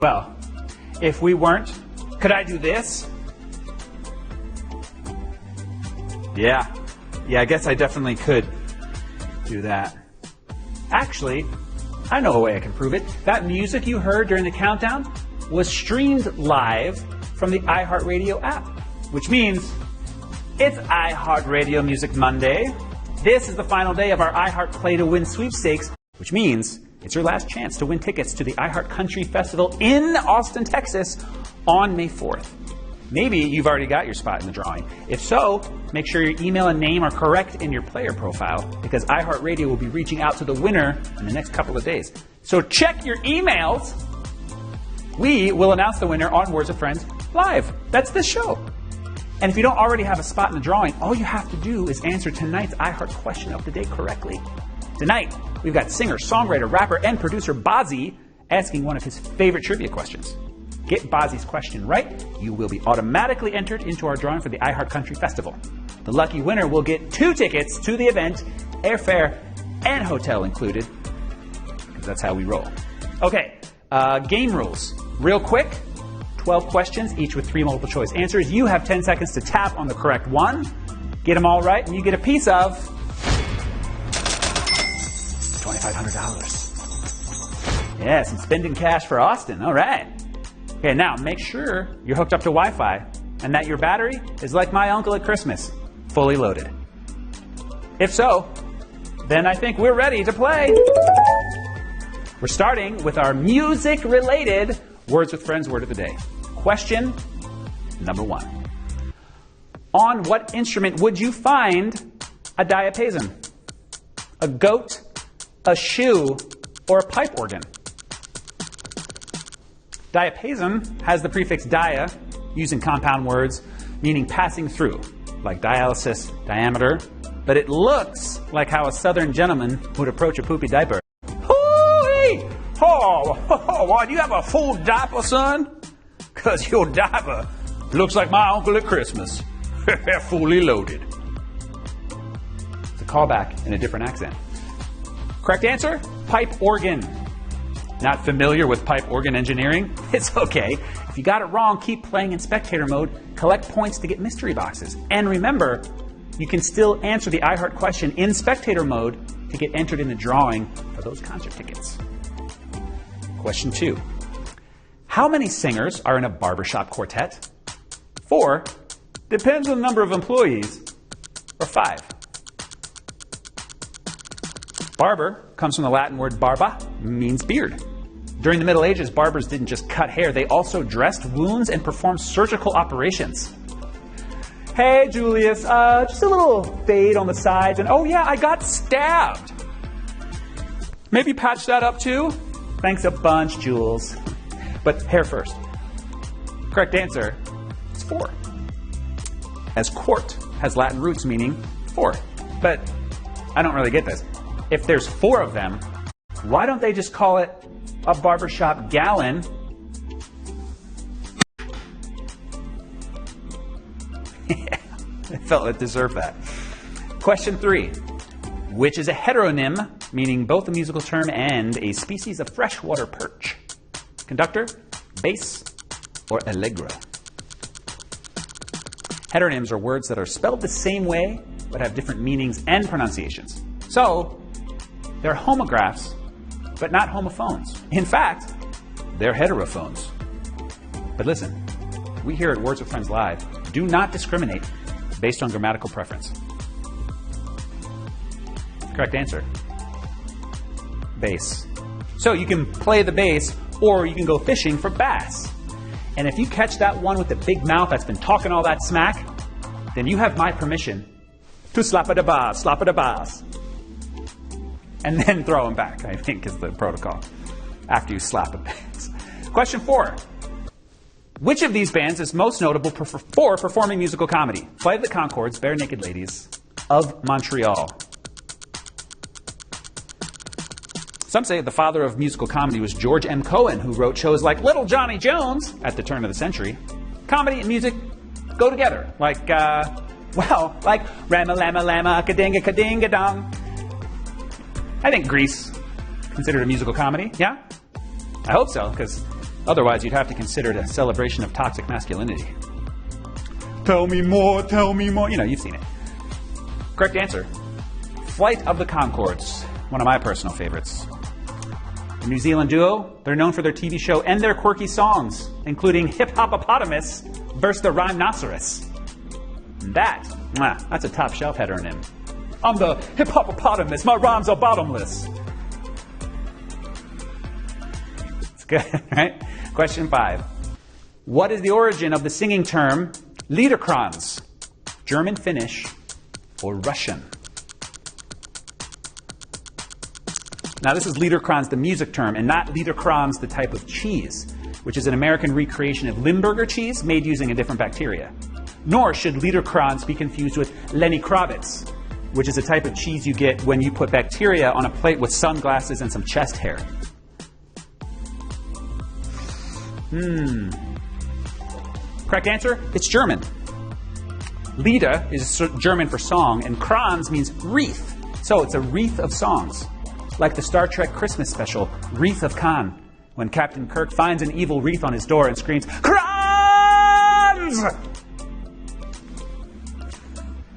Well, if we weren't, could I do this? Yeah, I guess I definitely could do that. Actually, I know a way I can prove it. That music you heard during the countdown was streamed live from the iHeartRadio app, which means it's iHeartRadio Music Monday. This is the final day of our iHeart Play to Win sweepstakes, which means it's your last chance to win tickets to the iHeart Country Festival in Austin, Texas on May 4th. Maybe you've already got your spot in the drawing. If so, make sure your email and name are correct in your player profile because iHeartRadio will be reaching out to the winner in the next couple of days. So check your emails. We will announce the winner on Words with Friends live. That's this show. And if you don't already have a spot in the drawing, all you have to do is answer tonight's iHeart question of the day correctly. Tonight, we've got singer, songwriter, rapper, and producer Bozzy asking one of his favorite trivia questions. Get Bozzy's question right, you will be automatically entered into our drawing for the iHeart Country Festival. The lucky winner will get 2 tickets to the event, airfare and hotel included, because that's how we roll. Okay, game rules. Real quick, 12 questions, each with 3 multiple choice answers. You have 10 seconds to tap on the correct one. Get them all right, and you get a piece of $2,500. Yeah, some spending cash for Austin. All right. Okay, now make sure you're hooked up to Wi-Fi and that your battery is like my uncle at Christmas, fully loaded. If so, then I think we're ready to play. We're starting with our music-related Words with Friends word of the day. Question number 1. On what instrument would you find a diapason? A goat, a shoe, or a pipe organ? Diapason has the prefix dia, used in compound words, meaning passing through, like dialysis, diameter, but it looks like how a southern gentleman would approach a poopy diaper. Hoo-wee! Oh, why, do you have a full diaper, son? Because your diaper looks like my uncle at Christmas. Fully loaded. It's a callback in a different accent. Correct answer, pipe organ. Not familiar with pipe organ engineering? It's okay. If you got it wrong, keep playing in spectator mode, collect points to get mystery boxes. And remember, you can still answer the iHeart question in spectator mode to get entered in the drawing for those concert tickets. Question 2. How many singers are in a barbershop quartet? 4. Depends on the number of employees. Or 5. Barber comes from the Latin word barba, means beard. During the Middle Ages, barbers didn't just cut hair, they also dressed wounds and performed surgical operations. Hey, Julius, just a little fade on the sides, and oh yeah, I got stabbed. Maybe patch that up too? Thanks a bunch, Jules. But hair first. Correct answer is 4. As quart has Latin roots meaning 4. But I don't really get this. If there's 4 of them, why don't they just call it a barbershop gallon? Yeah, I felt it deserved that. Question 3. Which is a heteronym, meaning both a musical term and a species of freshwater perch? Conductor, bass, or allegro? Heteronyms are words that are spelled the same way, but have different meanings and pronunciations. So, they're homographs, but not homophones. In fact, they're heterophones. But listen, we here at Words with Friends Live do not discriminate based on grammatical preference. Correct answer, bass. So you can play the bass, or you can go fishing for bass. And if you catch that one with the big mouth that's been talking all that smack, then you have my permission to slap a da bass. And then throw them back, I think is the protocol, after you slap a bass. Question 4. Which of these bands is most notable for performing musical comedy? Flight of the Conchords, Bare Naked Ladies of Montreal. Some say the father of musical comedy was George M. Cohan, who wrote shows like Little Johnny Jones at the turn of the century. Comedy and music go together, like Rama Lama Lama Kadinga Kadinga Dong. I think Grease considered a musical comedy, yeah? I hope so, because Otherwise, you'd have to consider it a celebration of toxic masculinity. Tell me more, tell me more. You know, you've seen it. Correct answer. Flight of the Conchords, one of my personal favorites. The New Zealand duo, they're known for their TV show and their quirky songs, including Hip Hopopotamus versus the Rhinoceros. That's a top shelf heteronym. I'm the Hip Hopopotamus, my rhymes are bottomless. It's good, right? Question 5. What is the origin of the singing term Liederkranz? German, Finnish, or Russian? Now, this is Liederkranz, the music term, and not Liederkranz, the type of cheese, which is an American recreation of Limburger cheese made using a different bacteria. Nor should Liederkranz be confused with Lenny Kravitz, which is a type of cheese you get when you put bacteria on a plate with sunglasses and some chest hair. Correct answer? It's German. Lieder is German for song, and Kranz means wreath. So it's a wreath of songs. Like the Star Trek Christmas special, Wreath of Khan, when Captain Kirk finds an evil wreath on his door and screams, Kranz!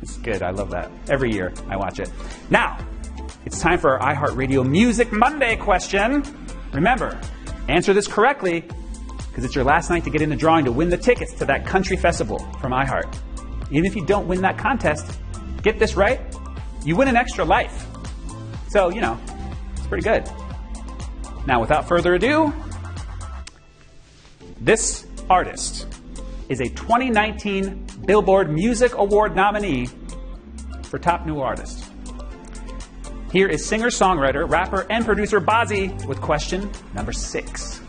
It's good, I love that. Every year I watch it. Now, it's time for our iHeartRadio Music Monday question. Remember, answer this correctly, because it's your last night to get in the drawing to win the tickets to that country festival from iHeart. Even if you don't win that contest, get this right, you win an extra life. So, you know, it's pretty good. Now, without further ado, this artist is a 2019 Billboard Music Award nominee for Top New Artist. Here is singer-songwriter, rapper, and producer Bazzi with question number 6.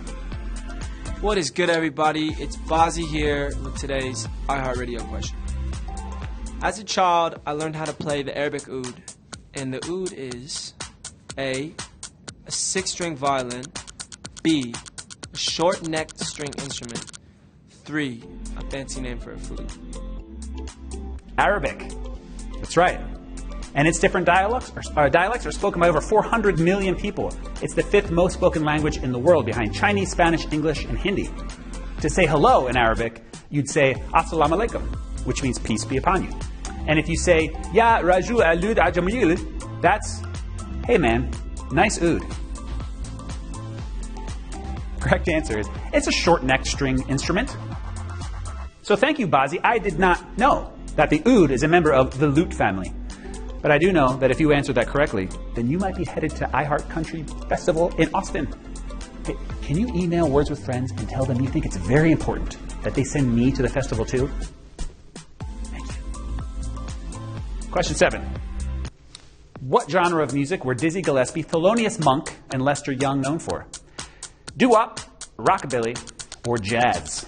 What is good, everybody? It's Bazzi here with today's iHeartRadio question. As a child, I learned how to play the Arabic oud, and the oud is A 6-string violin, B, a short-necked string instrument, 3, a fancy name for a flute. Arabic. That's right. And its different dialects are spoken by over 400 million people. It's the 5th most spoken language in the world behind Chinese, Spanish, English, and Hindi. To say hello in Arabic, you'd say Assalamu alaikum, which means peace be upon you. And if you say Ya Raju alud ajamil, that's hey man, nice oud. Correct answer is it's a short-necked string instrument. So thank you, Bazzi. I did not know that the oud is a member of the lute family. But I do know that if you answered that correctly, then you might be headed to iHeart Country Festival in Austin. Hey, can you email Words with Friends and tell them you think it's very important that they send me to the festival too? Thank you. Question 7. What genre of music were Dizzy Gillespie, Thelonious Monk, and Lester Young known for? Doo-wop, rockabilly, or jazz?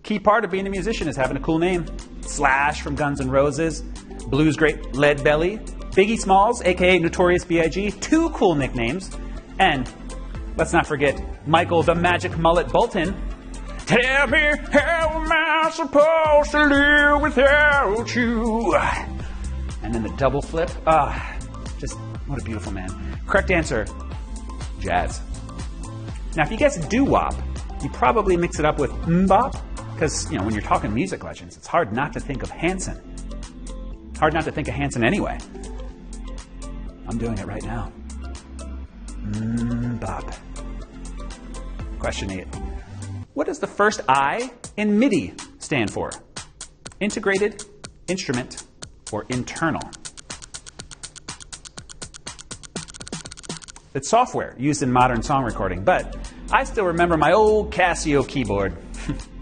Key part of being a musician is having a cool name. Slash from Guns N' Roses, blues great Lead Belly, Biggie Smalls, aka Notorious B.I.G., 2 cool nicknames, and let's not forget Michael the Magic Mullet Bolton. Tell me, how am I supposed to live without you? And then the double flip. Just what a beautiful man. Correct answer, jazz. Now, if you guess doo-wop, you probably mix it up with mbop, because, you know, when you're talking music legends, it's hard not to think of Hanson. Hard not to think of Hanson anyway. I'm doing it right now. Bop. Question 8. What does the first I in MIDI stand for? Integrated, instrument, or internal? It's software used in modern song recording, but I still remember my old Casio keyboard.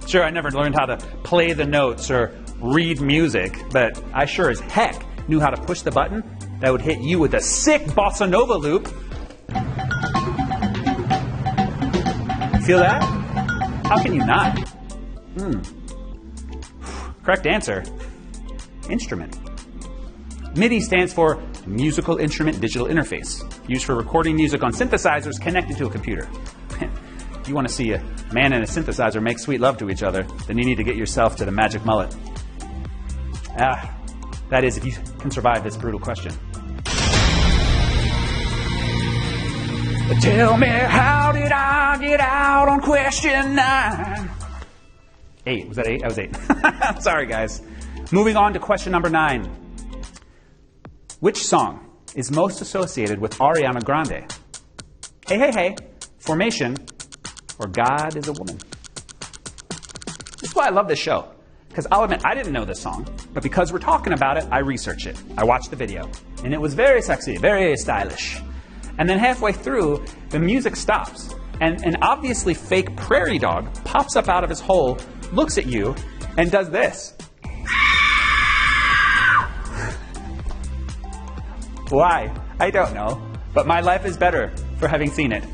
Sure, I never learned how to play the notes or read music, but I sure as heck knew how to push the button that would hit you with a sick bossa nova loop. Feel that? How can you not? Correct answer, instrument. MIDI stands for Musical Instrument Digital Interface, used for recording music on synthesizers connected to a computer. If you want to see a man and a synthesizer make sweet love to each other, then you need to get yourself to the Magic Mullet. That is, if you can survive this brutal question. Tell me, how did I get out on question 9? 8. Was that 8? That was 8. Sorry, guys. Moving on to question number 9. Which song is most associated with Ariana Grande? Hey, hey, hey, Formation, or God is a Woman? This is why I love this show. Because I'll admit, I didn't know this song, but because we're talking about it, I researched it. I watched the video, and it was very sexy, very stylish. And then halfway through, the music stops, and an obviously fake prairie dog pops up out of his hole, looks at you, and does this. Why? I don't know, but my life is better for having seen it.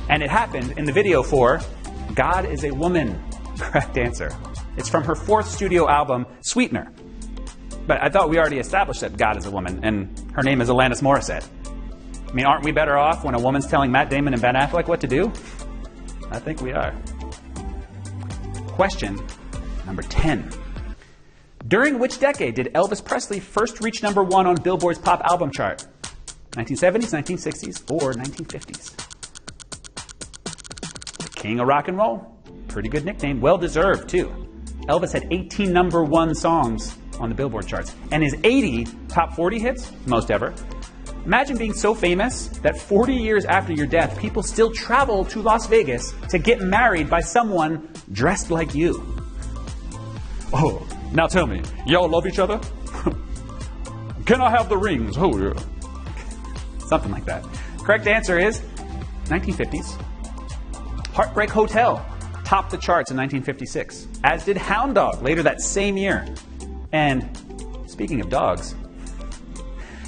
And it happened in the video for God is a Woman. Correct answer. It's from her 4th studio album, Sweetener. But I thought we already established that God is a woman, and her name is Alanis Morissette. I mean, aren't we better off when a woman's telling Matt Damon and Ben Affleck what to do? I think we are. Question number 10. During which decade did Elvis Presley first reach number 1 on Billboard's pop album chart? 1970s, 1960s, or 1950s? The King of Rock and Roll. Pretty good nickname. Well deserved, too. Elvis had 18 number 1 songs on the Billboard charts, and his 80 top 40 hits, most ever. Imagine being so famous that 40 years after your death, people still travel to Las Vegas to get married by someone dressed like you. Oh, now tell me, y'all love each other? Can I have the rings? Oh, yeah. Something like that. Correct answer is 1950s. Heartbreak Hotel topped the charts in 1956, as did Hound Dog later that same year. And speaking of dogs,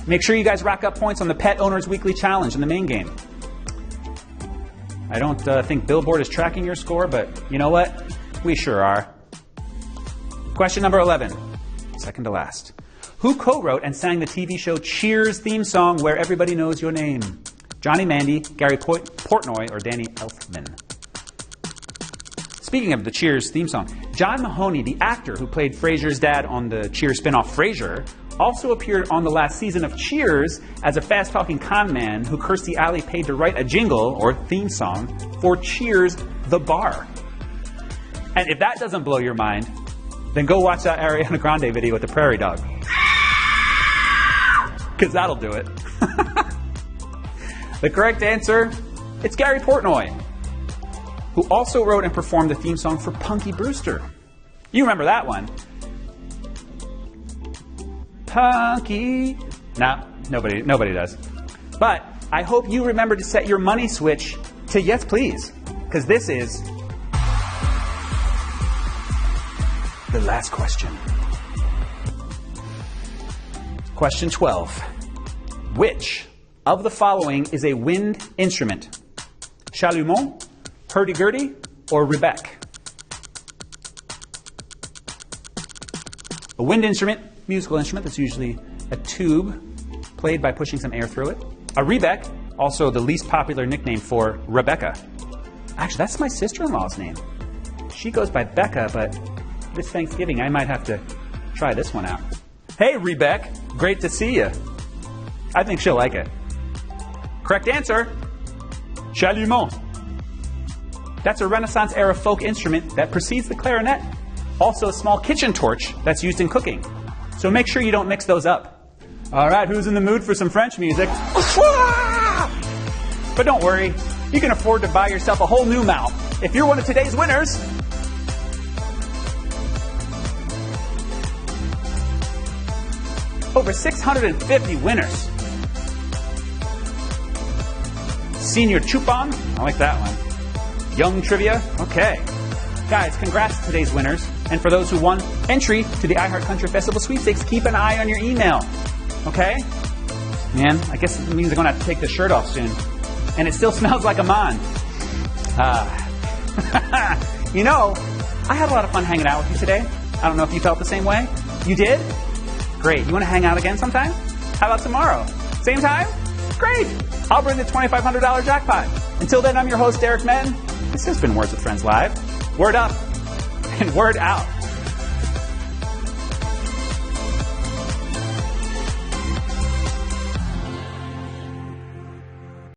make sure you guys rack up points on the Pet Owners Weekly Challenge in the main game. I don't think Billboard is tracking your score, but you know what? We sure are. Question number 11, second to last. Who co-wrote and sang the TV show Cheers theme song, Where Everybody Knows Your Name? Johnny Mandy, Gary Portnoy, or Danny Elfman? Speaking of the Cheers theme song, John Mahoney, the actor who played Frasier's dad on the Cheers spinoff Frasier, also appeared on the last season of Cheers as a fast-talking con man who Kirstie Alley paid to write a jingle, or theme song, for Cheers the Bar. And if that doesn't blow your mind, then go watch that Ariana Grande video with the prairie dog. Because that'll do it. The correct answer, it's Gary Portnoy, who also wrote and performed the theme song for Punky Brewster. You remember that one. Punky. No, nobody does. But I hope you remember to set your money switch to yes, please. Because this is the last question. Question 12. Which of the following is a wind instrument? Chalumeau, hurdy-gurdy, or rebec? A wind instrument, musical instrument that's usually a tube played by pushing some air through it. A rebec, also the least popular nickname for Rebecca. Actually, that's my sister-in-law's name. She goes by Becca, but this Thanksgiving I might have to try this one out. Hey, Rebec, great to see you. I think she'll like it. Correct answer, chalumeau. That's a Renaissance-era folk instrument that precedes the clarinet. Also a small kitchen torch that's used in cooking. So make sure you don't mix those up. All right, who's in the mood for some French music? But don't worry, you can afford to buy yourself a whole new mouth if you're one of today's winners. Over 650 winners. Senior Chupon, I like that one. Young Trivia, okay. Guys, congrats to today's winners. And for those who won entry to the iHeart Country Festival sweepstakes, keep an eye on your email, okay? Man, I guess it means I'm going to have to take the shirt off soon. And it still smells like a man. You know, I had a lot of fun hanging out with you today. I don't know if you felt the same way. You did? Great. You want to hang out again sometime? How about tomorrow? Same time? Great. I'll bring the $2,500 jackpot. Until then, I'm your host, Derek Menn. This has been Words with Friends Live. Word up and word out.